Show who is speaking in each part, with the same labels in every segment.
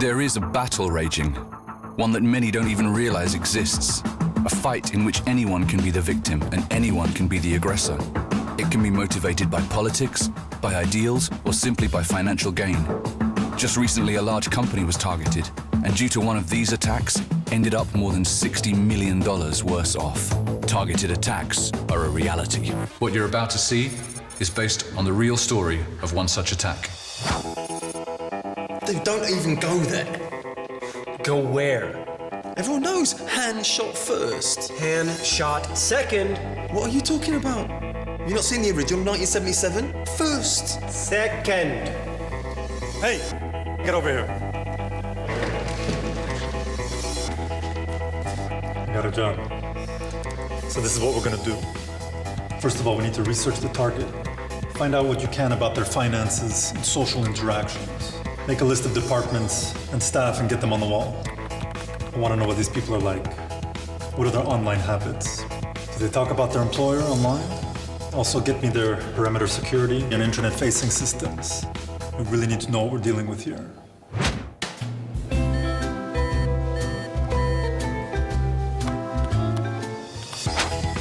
Speaker 1: There is a battle raging, one that many don't even realize exists. A fight in which anyone can be the victim and anyone can be the aggressor. It can be motivated by politics, by ideals, or simply by financial gain. Just recently, a large company was targeted, and due to one of these attacks, ended up more than $60 million worse off. Targeted attacks are a reality. What you're about to see is based on the real story of one such attack.
Speaker 2: Dude, don't even go there.
Speaker 3: Go where?
Speaker 2: Everyone knows hand shot first.
Speaker 3: Hand shot second.
Speaker 2: What are you talking about? You not seen the original 1977? First.
Speaker 3: Second.
Speaker 4: Hey, get over here. I got a job. So this is what we're gonna do. First of all, we need to research the target. Find out what you can about their finances and social interactions. Make a list of departments and staff and get them on the wall. I want to know what these people are like. What are their online habits? Do they talk about their employer online? Also get me their perimeter security and internet-facing systems. We really need to know what we're dealing with here.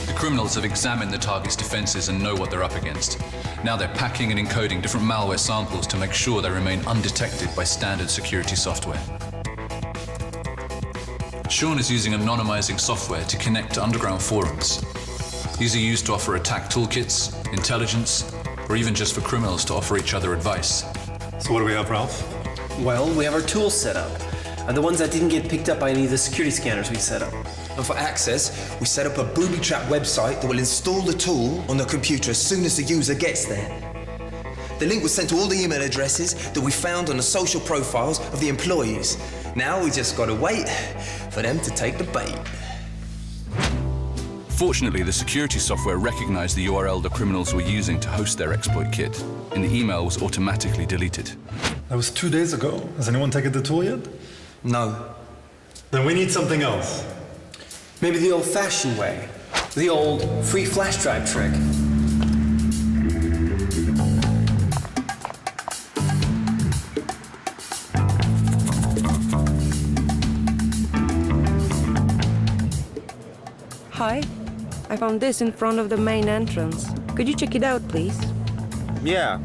Speaker 1: The criminals have examined the target's defenses and know what they're up against. Now they're packing and encoding different malware samples to make sure they remain undetected by standard security software. Sean is using anonymizing software to connect to underground forums. These are used to offer attack toolkits, intelligence, or even just for criminals to offer each other advice.
Speaker 4: So what do we have, Ralph?
Speaker 3: Well, we have our tools set up. The ones that didn't get picked up by any of the security scanners we set up.
Speaker 2: And for access, we set up a booby trap website that will install the tool on the computer as soon as the user gets there. The link was sent to all the email addresses that we found on the social profiles of the employees. Now we just gotta wait for them to take the bait.
Speaker 1: Fortunately, the security software recognized the URL the criminals were using to host their exploit kit, and the email was automatically deleted.
Speaker 4: That was 2 days ago. Has anyone taken the tool yet?
Speaker 2: No.
Speaker 4: Then we need something else.
Speaker 3: Maybe the old-fashioned way. The old free flash drive trick.
Speaker 5: Hi, I found this in front of the main entrance. Could you check it out, please?
Speaker 6: Yeah,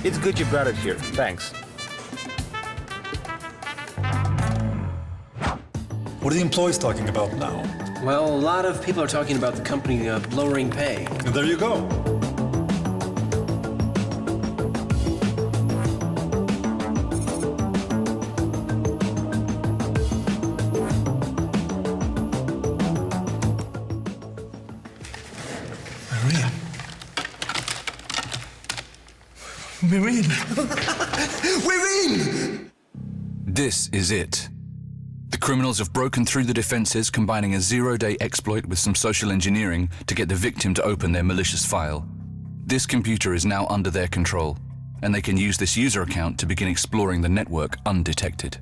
Speaker 6: it's good you brought it here. Thanks.
Speaker 4: What are the employees talking about now?
Speaker 3: Well, a lot of people are talking about the company lowering pay.
Speaker 4: And there you go.
Speaker 2: We're in! We're in!
Speaker 1: This is it. The criminals have broken through the defenses, combining a zero-day exploit with some social engineering to get the victim to open their malicious file. This computer is now under their control, and they can use this user account to begin exploring the network undetected.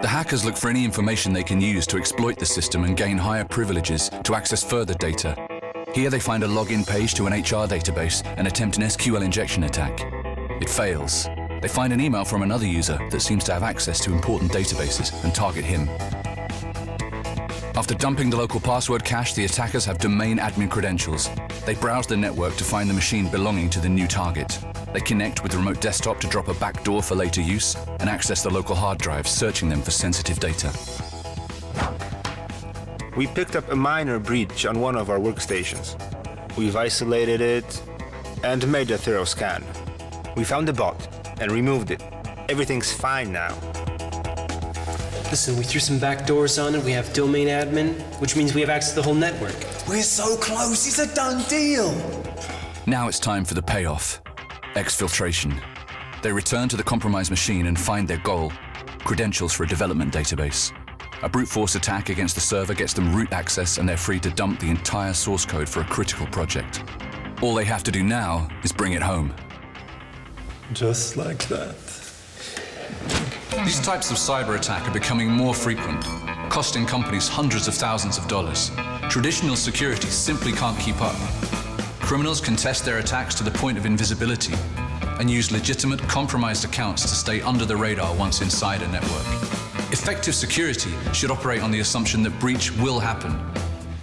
Speaker 1: The hackers look for any information they can use to exploit the system and gain higher privileges to access further data. Here they find a login page to an HR database and attempt an SQL injection attack. It fails. They find an email from another user that seems to have access to important databases and target him. After dumping the local password cache, the attackers have domain admin credentials. They browse the network to find the machine belonging to the new target. They connect with the remote desktop to drop a backdoor for later use and access the local hard drive, searching them for sensitive data.
Speaker 6: We picked up a minor breach on one of our workstations. We've isolated it and made a thorough scan. We found the bot and removed it. Everything's fine now.
Speaker 3: Listen, we threw some back doors on it. We have domain admin, which means we have access to the whole network.
Speaker 2: We're so close, it's a done deal!
Speaker 1: Now it's time for the payoff. Exfiltration. They return to the compromised machine and find their goal, credentials for a development database. A brute force attack against the server gets them root access and they're free to dump the entire source code for a critical project. All they have to do now is bring it home.
Speaker 4: Just like that.
Speaker 1: These types of cyber attack are becoming more frequent, costing companies hundreds of thousands of dollars. Traditional security simply can't keep up. Criminals can test their attacks to the point of invisibility, and use legitimate, compromised accounts to stay under the radar once inside a network. Effective security should operate on the assumption that breach will happen.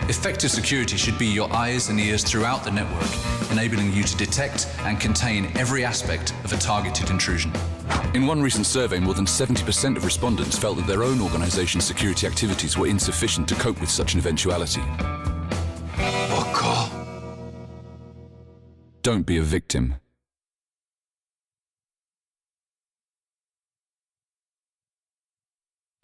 Speaker 1: Effective security should be your eyes and ears throughout the network, enabling you to detect and contain every aspect of a targeted intrusion. In one recent survey, more than 70% of respondents felt that their own organization's security activities were insufficient to cope with such an eventuality. Don't be a victim.